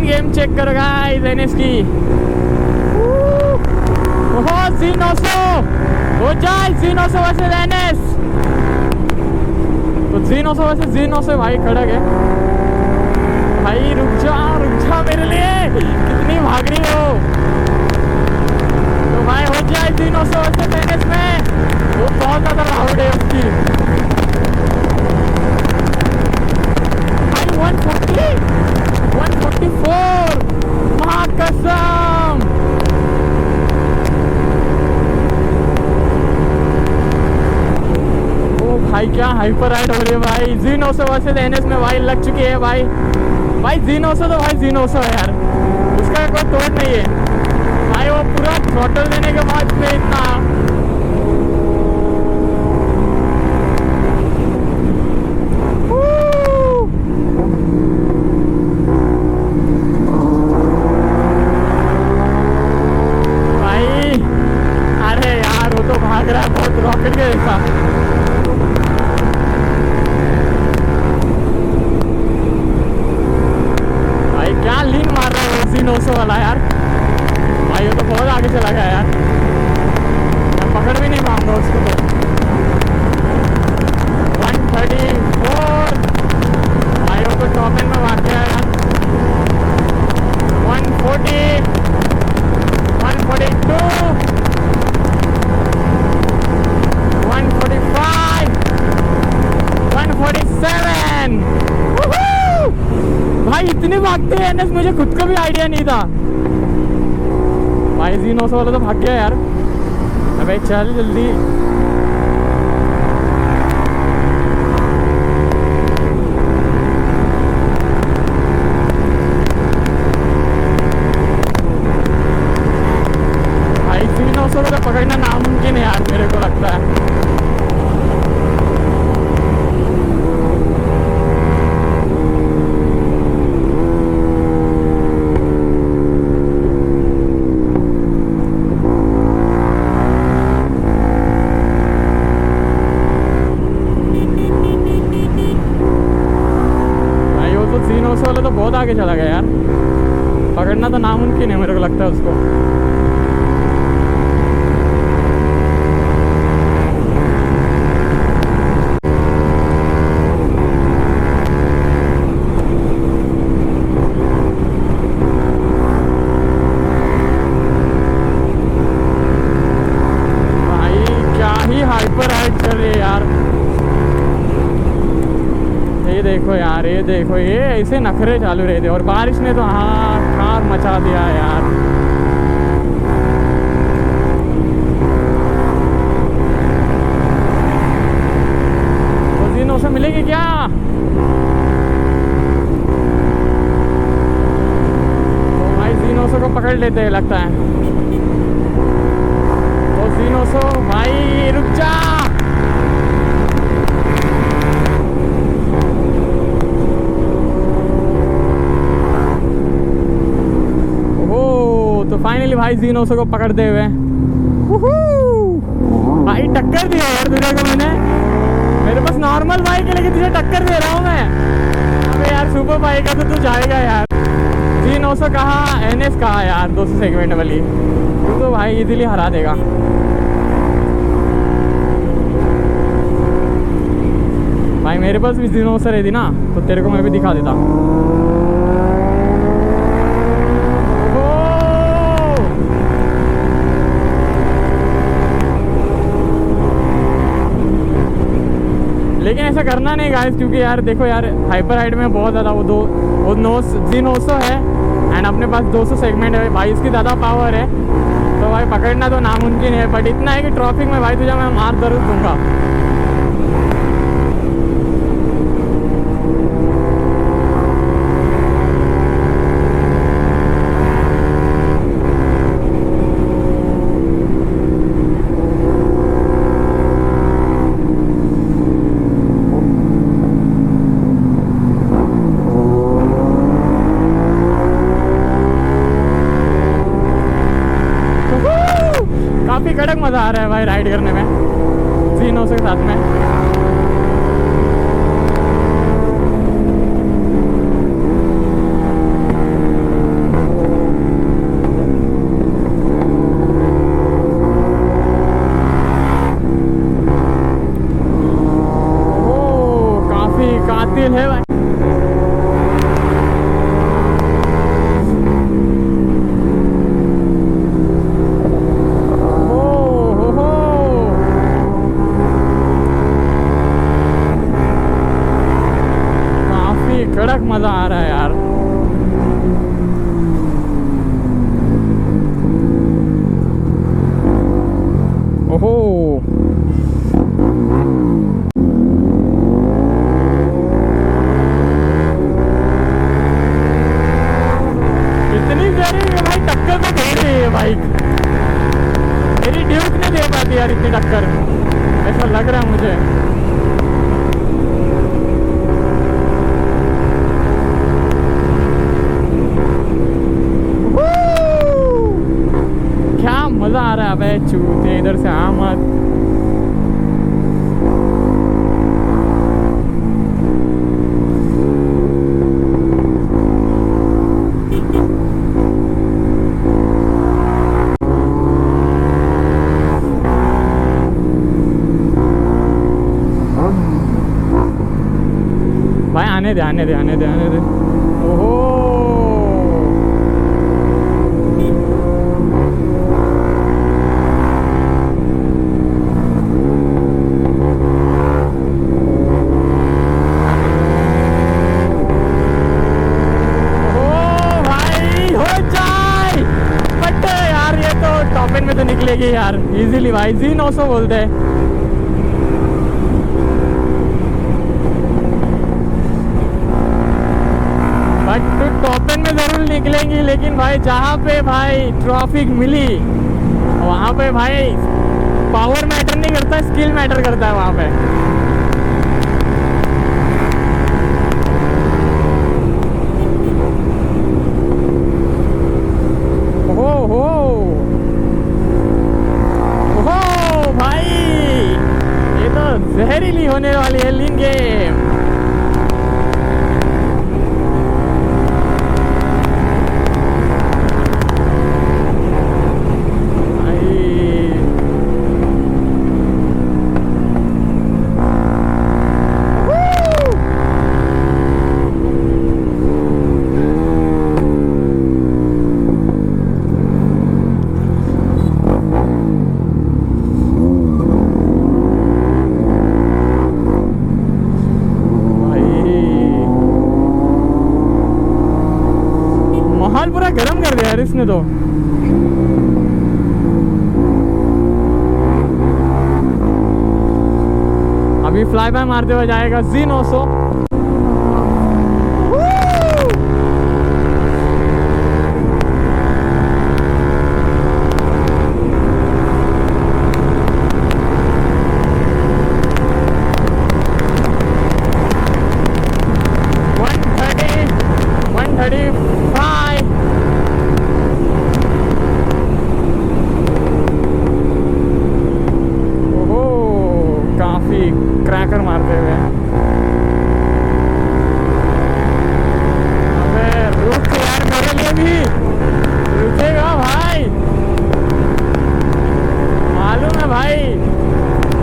Game check करो guys NS की। ओहो Z900 हो जाए, Z900 वर्सेस एनएस। तो Z900 वर्सेस Z900 भाई खड़क है भाई। रुक जा मेरे लिए, कितनी भाग रही हो। तो भाई हो जाए Z900 वर्सेस एनएस में। वो बहुत ज्यादा लाउड है उसकी भाई। 140 144 मां कसम। ओ भाई क्या हाइपर राइड हो रही है भाई। Z900 वर्सेस एनएस में भाई लग चुकी है भाई। भाई Z900 तो भाई Z900 है यार, उसका कोई तोड़ नहीं है भाई। वो पूरा थ्रॉटल देने के बाद में इतना भाई। अरे यार वो तो भाग रहा है बहुत रॉकेट के जैसा। भाई क्या लीन मार रहा है Z900 वाला यार भाई। वो तो बहुत आगे चला गया यार, मैं पकड़ भी नहीं पाऊंगा उसको। तो 134 भाई वो तो टॉप एंड में भाग गया यार। 140 142 145 147 भाई इतनी भागते हैं एनएस, मुझे खुद को भी आइडिया नहीं था भाई। Z900 वाला तो भाग गया यार। अबे चल जल्दी। भाई Z900 को तो पकड़ना नामुमकिन है यार, मेरे को लगता है। Z900 वाला तो बहुत आगे चला गया यार, पकड़ना तो नामुमकिन है मेरे को लगता है उसको। भाई क्या ही हाइपर राइड चल रही है यार। ये देखो यार, ये देखो, ये ऐसे नखरे चालू रहे थे और बारिश ने तो हाँ मचा दिया यार। तो Z900 मिलेगी क्या? तो भाई Z900 को पकड़ लेते हैं लगता है। तो Z900 भाई रुक जा। तो फाइनली भाई Z900 को पकड़ते हुए भाई टक्कर दिया यार तुझे को मैंने। मेरे पास नॉर्मल बाइक है लेकिन तुझे टक्कर दे रहा हूँ मैं। अबे यार सुपर बाइक है तो तू जाएगा यार। Z900 कहा, एनएस कहा यार 200 सेगमेंट वाली। तू तो भाई इजीली हरा देगा भाई। मेरे पास भी Z900 रहती ना तो तेरे को मैं भी दिखा देता। लेकिन ऐसा करना नहीं गाइस, क्योंकि यार देखो यार हाइपर राइड में बहुत ज़्यादा वो Z900 है एंड अपने पास 200 सेगमेंट है भाई। इसकी ज़्यादा पावर है तो भाई पकड़ना तो नामुमकिन है। बट इतना है कि ट्रैफिक में भाई तुझे मैं मार जरूर दूंगा। काफ़ी कड़क मज़ा आ रहा है भाई राइड करने में Z900 के साथ में। ओहो इतनी प्यारी भाई, टक्कर तो दे रही है बाइक। मेरी ड्यूक नहीं दे पाती यार इतनी टक्कर, ऐसा लग रहा है मुझे। क्या मजा आ रहा है भाई, चूते इधर से आ मत। भाई आने दे आने दे आने दे आने दे। ओहो में तो निकलेगी यार इजीली भाई। Z900 बोलते हैं। बट टॉप एंड में जरूर निकलेंगी, लेकिन भाई जहाँ पे भाई ट्रैफिक मिली वहाँ पे भाई पावर मैटर नहीं करता, स्किल मैटर करता है वहाँ पे। जहरीली होने वाली है लिंग गेम। माहौल पूरा गर्म कर दिया यार इसने तो। अभी फ्लाई बाय मारते हुए जाएगा Z900। क्रैकर मारते हुए। अबे रुक यार, मेरे लिए भी रुकेगा भाई, मालूम है भाई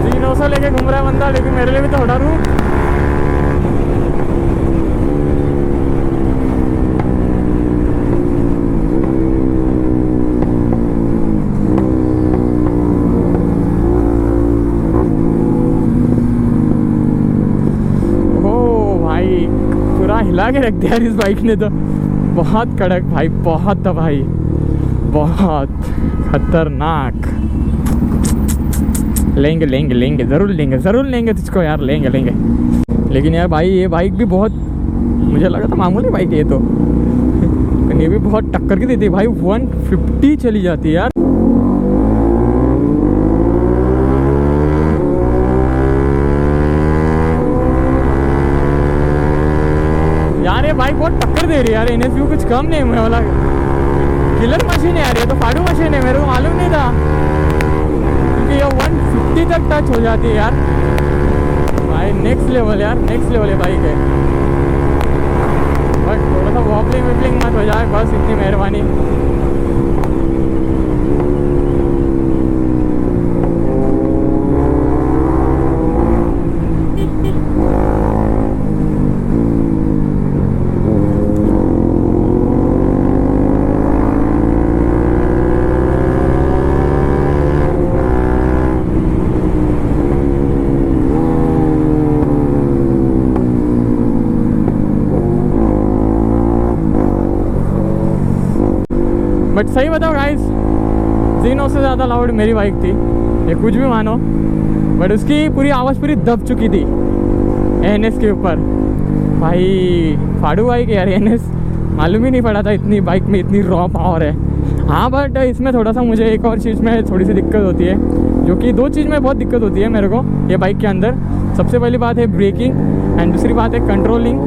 Z900 लेके घूम रहा है बंदा, लेकिन मेरे लिए भी तो थोड़ा रुक। हिला के रख दिया इस बाइक ने तो। बहुत कड़क भाई, बहुत तबाही, बहुत खतरनाक। लेंगे लेंगे लेंगे, ज़रूर लेंगे, ज़रूर लेंगे तुझको यार, लेंगे लेंगे। लेकिन यार भाई ये बाइक भी बहुत, मुझे लगा था मामूली बाइक है ये तो, लेकिन ये भी बहुत टक्कर की देती है भाई। 150 चली जाती है यार। यार ये बाइक बहुत टक्कर दे रही है यार, NSU कुछ कम नहीं है वाला, किलर मशीन है यार ये तो, फाड़ू मशीन है, मेरे को मालूम नहीं था, क्योंकि ये 150 तक टच हो जाती है यार भाई। नेक्स्ट लेवल यार, नेक्स्ट लेवल है बाइक है। बट थोड़ा सा वॉबलिंग विबलिंग मत हो जाए बस, इतनी मेहरबानी। बट सही बताओ गाइस, Z900 से ज़्यादा लाउड मेरी बाइक थी। ये कुछ भी मानो, बट उसकी पूरी आवाज़ पूरी दब चुकी थी NS के ऊपर। भाई फाड़ू बाइक यार NS, मालूम ही नहीं पड़ा था इतनी बाइक में इतनी रॉ पावर है। हाँ बट इसमें थोड़ा सा मुझे एक और चीज़ में थोड़ी सी दिक्कत होती है, जो कि 2 चीज़ में बहुत दिक्कत होती है मेरे को ये बाइक के अंदर। सबसे पहली बात है ब्रेकिंग एंड दूसरी बात है कंट्रोलिंग,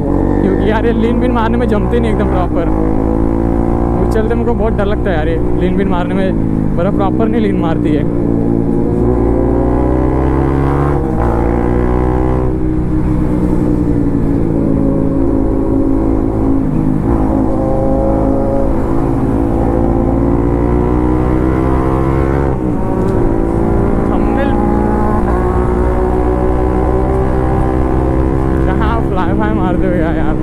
क्योंकि यार ये लीन बिन मारने में जमते नहीं एकदम प्रॉपर। वो चलते मेरे को बहुत डर लगता है यार, ये लीन बिन मारने में बड़ा प्रॉपर नहीं लीन मारती है। मार दो यार।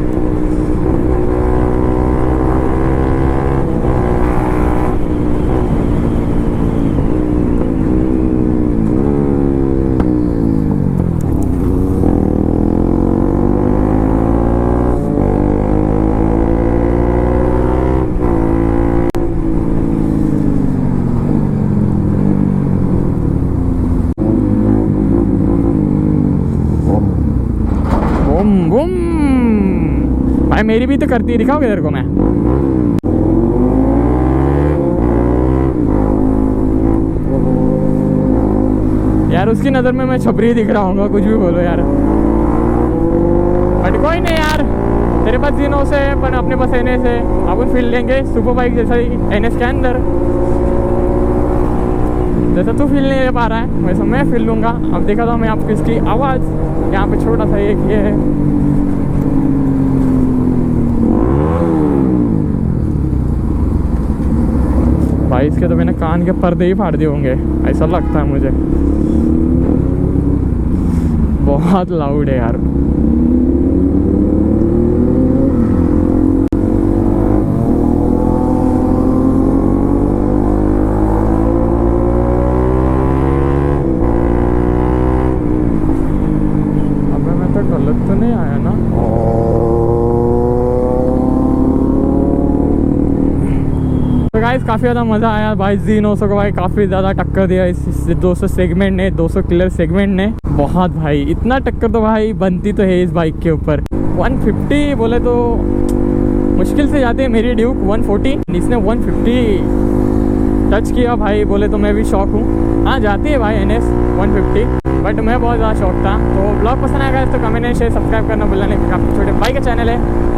बूम बूम भाई, मेरी भी तो करती है, दिखाओगे तेरे को मैं। यार उसकी नज़र में मैं छपरी दिख रहा हूँ, कुछ भी बोलो यार, बट कोई नहीं यार, तेरे पास जीनो से है पर अपने पास NS है, अपन फील लेंगे सुपर बाइक जैसा ही NS के अंदर। जैसा तू फील नहीं ले पा रहा है वैसा मैं फील लूँगा। अब देखा था मैं आपको इसकी आवाज़, यहाँ पे छोटा सा एक ये है, भाई इसके तो मैंने कान के पर्दे ही फाड़ दिए होंगे, ऐसा लगता है मुझे। बहुत लाउड है यार। अबे मैं तो गलत तो नहीं आया ना? तो गाइस काफ़ी ज़्यादा मज़ा आया भाई, Z900 को भाई काफ़ी ज़्यादा टक्कर दिया इस 200 सेगमेंट ने, 200 किलर सेगमेंट ने। बहुत भाई, इतना टक्कर तो भाई बनती तो है इस बाइक के ऊपर। 150 बोले तो मुश्किल से जाती है मेरी ड्यूक 140, इसने 150 टच किया भाई, बोले तो मैं भी शौक हूँ। हाँ जाती है भाई NS 150, बट मैं बहुत ज़्यादा शौक था। तो ब्लॉग पसंद आएगा तो कमेंट एंड शेयर सब्सक्राइब करना भूलना नहीं, काफ़ी छोटे बाइक का चैनल है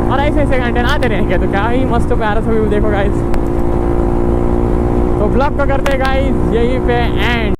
और ऐसे ऐसे कंटेंट आते रहेंगे, तो क्या ही मस्त प्यारा सा व्यू देखो गाइस। तो ब्लॉग को करते गाइस यहीं पे एंड।